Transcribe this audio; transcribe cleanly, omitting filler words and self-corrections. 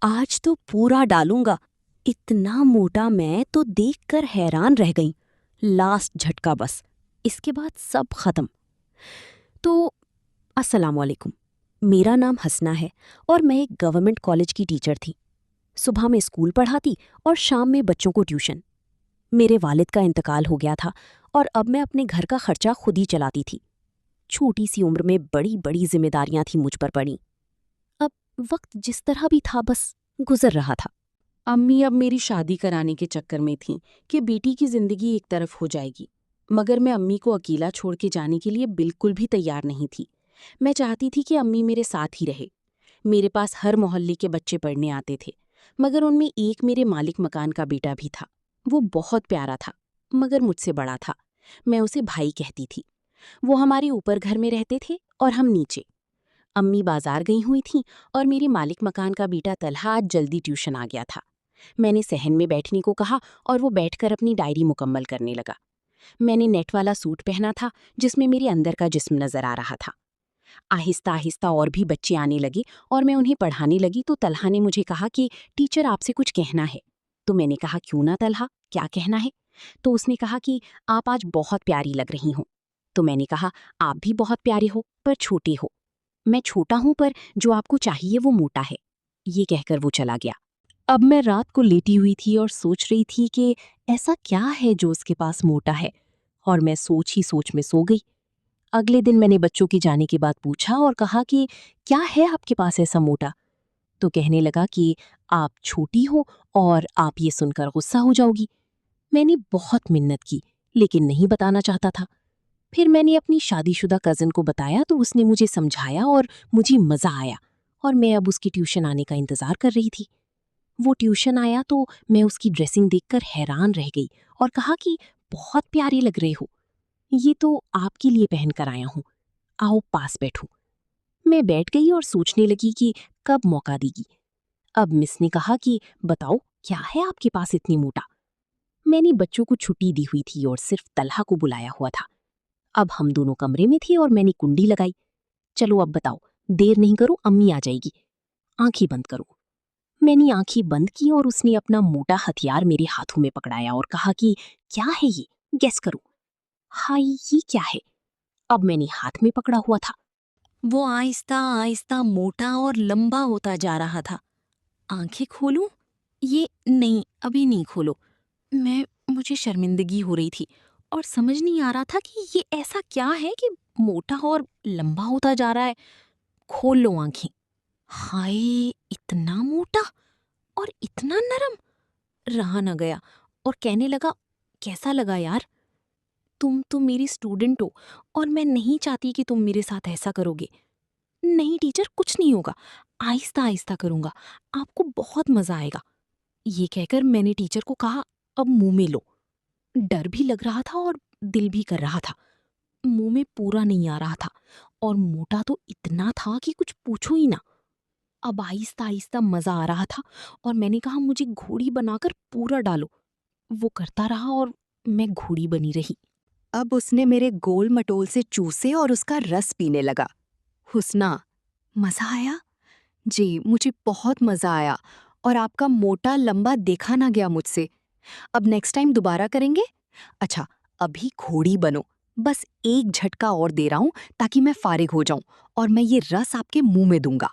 आज तो पूरा डालूंगा। इतना मोटा मैं तो देखकर हैरान रह गई। लास्ट झटका बस, इसके बाद सब खत्म। तो अस्सलाम वालेकुम। मेरा नाम हसना है और मैं एक गवर्नमेंट कॉलेज की टीचर थी। सुबह में स्कूल पढ़ाती और शाम में बच्चों को ट्यूशन। मेरे वालिद का इंतकाल हो गया था और अब मैं अपने घर का खर्चा खुद ही चलाती थी। छोटी सी उम्र में बड़ी बड़ी जिम्मेदारियां थी मुझ पर पड़ी। अब वक्त जिस तरह भी था बस गुजर रहा था। अम्मी अब मेरी शादी कराने के चक्कर में थीं कि बेटी की जिंदगी एक तरफ हो जाएगी, मगर मैं अम्मी को अकेला छोड़ के जाने के लिए बिल्कुल भी तैयार नहीं थी। मैं चाहती थी कि अम्मी मेरे साथ ही रहे। मेरे पास हर मोहल्ले के बच्चे पढ़ने आते थे, मगर उनमें एक मेरे मालिक मकान का बेटा भी था। वो बहुत प्यारा था, मगर मुझसे बड़ा था। मैं उसे भाई कहती थी। वो हमारे ऊपर घर में रहते थे और हम नीचे। अम्मी बाजार गई हुई थीं और मेरे मालिक मकान का बेटा तलहा आज जल्दी ट्यूशन आ गया था। मैंने सहन में बैठने को कहा और वो बैठकर अपनी डायरी मुकम्मल करने लगा। मैंने नेट वाला सूट पहना था जिसमें मेरे अंदर का जिस्म नजर आ रहा था। आहिस्ता आहिस्ता और भी बच्चे आने लगे और मैं उन्हें पढ़ाने लगी तो तलहा ने मुझे कहा कि टीचर आपसे कुछ कहना है। तो मैंने कहा क्यों ना तलहा, क्या कहना है? तो उसने कहा कि आप आज बहुत प्यारी लग रही हो। तो मैंने कहा आप भी बहुत प्यारे हो पर छोटे हो। मैं छोटा हूं पर जो आपको चाहिए वो मोटा है। ये कहकर वो चला गया। अब मैं रात को लेटी हुई थी और सोच रही थी कि ऐसा क्या है जो उसके पास मोटा है, और मैं सोच ही सोच में सो गई। अगले दिन मैंने बच्चों के जाने के बाद पूछा और कहा कि क्या है आपके पास ऐसा मोटा? तो कहने लगा कि आप छोटी हो और आप ये सुनकर गुस्सा हो जाओगी। मैंने बहुत मिन्नत की, लेकिन नहीं बताना चाहता था। फिर मैंने अपनी शादीशुदा कज़न को बताया तो उसने मुझे समझाया और मुझे मज़ा आया, और मैं अब उसकी ट्यूशन आने का इंतज़ार कर रही थी। वो ट्यूशन आया तो मैं उसकी ड्रेसिंग देखकर हैरान रह गई और कहा कि बहुत प्यारी लग रहे हो। ये तो आपके लिए पहन कर आया हूँ, आओ पास बैठो। मैं बैठ गई और सोचने लगी कि कब मौका देगी। अब मिस ने कहा कि बताओ क्या है आपके पास इतनी मोटा? मैंने बच्चों को छुट्टी दी हुई थी और सिर्फ तलहा को बुलाया हुआ था। अब हम दोनों कमरे में थे और मैंने कुंडी लगाई। चलो अब बताओ, देर नहीं करो, अम्मी आ जाएगी। आंखें बंद करो। मैंने आंखें बंद की और उसने अपना मोटा हथियार मेरे हाथों में पकड़ाया और कहा कि क्या है ये, गेस करो। हाय, ये क्या है? अब मैंने हाथ में पकड़ा हुआ था। वो आहिस्ता आहिस्ता मोटा और लंबा होता जा रहा था। आंखें खोलूं? ये नहीं, अभी नहीं खोलो। मुझे शर्मिंदगी हो रही थी और समझ नहीं आ रहा था कि ये ऐसा क्या है कि मोटा और लंबा होता जा रहा है। खोल लो आंखें। हाय, इतना मोटा और इतना नरम। रहा न गया और कहने लगा, कैसा लगा यार? तुम तो मेरी स्टूडेंट हो और मैं नहीं चाहती कि तुम मेरे साथ ऐसा करोगे। नहीं टीचर, कुछ नहीं होगा, आहिस्ता आहिस्ता करूंगा, आपको बहुत मजा आएगा। ये कहकर मैंने टीचर को कहा, अब मुंह में लो। डर भी लग रहा था और दिल भी कर रहा था। मुंह में पूरा नहीं आ रहा था और मोटा तो इतना था कि कुछ पूछो ही ना। अब आहिस्ता आहिस्ता मजा आ रहा था और मैंने कहा, मुझे घोड़ी बनाकर पूरा डालो। वो करता रहा और मैं घोड़ी बनी रही। अब उसने मेरे गोल मटोल से चूसे और उसका रस पीने लगा। हुस्ना, मजा आया? जी, मुझे बहुत मजा आया और आपका मोटा लंबा देखा ना गया मुझसे। अब नेक्स्ट टाइम दोबारा करेंगे? अच्छा, अभी घोड़ी बनो। बस एक झटका और दे रहा हूं ताकि मैं फारिग हो जाऊं और मैं ये रस आपके मुंह में दूंगा।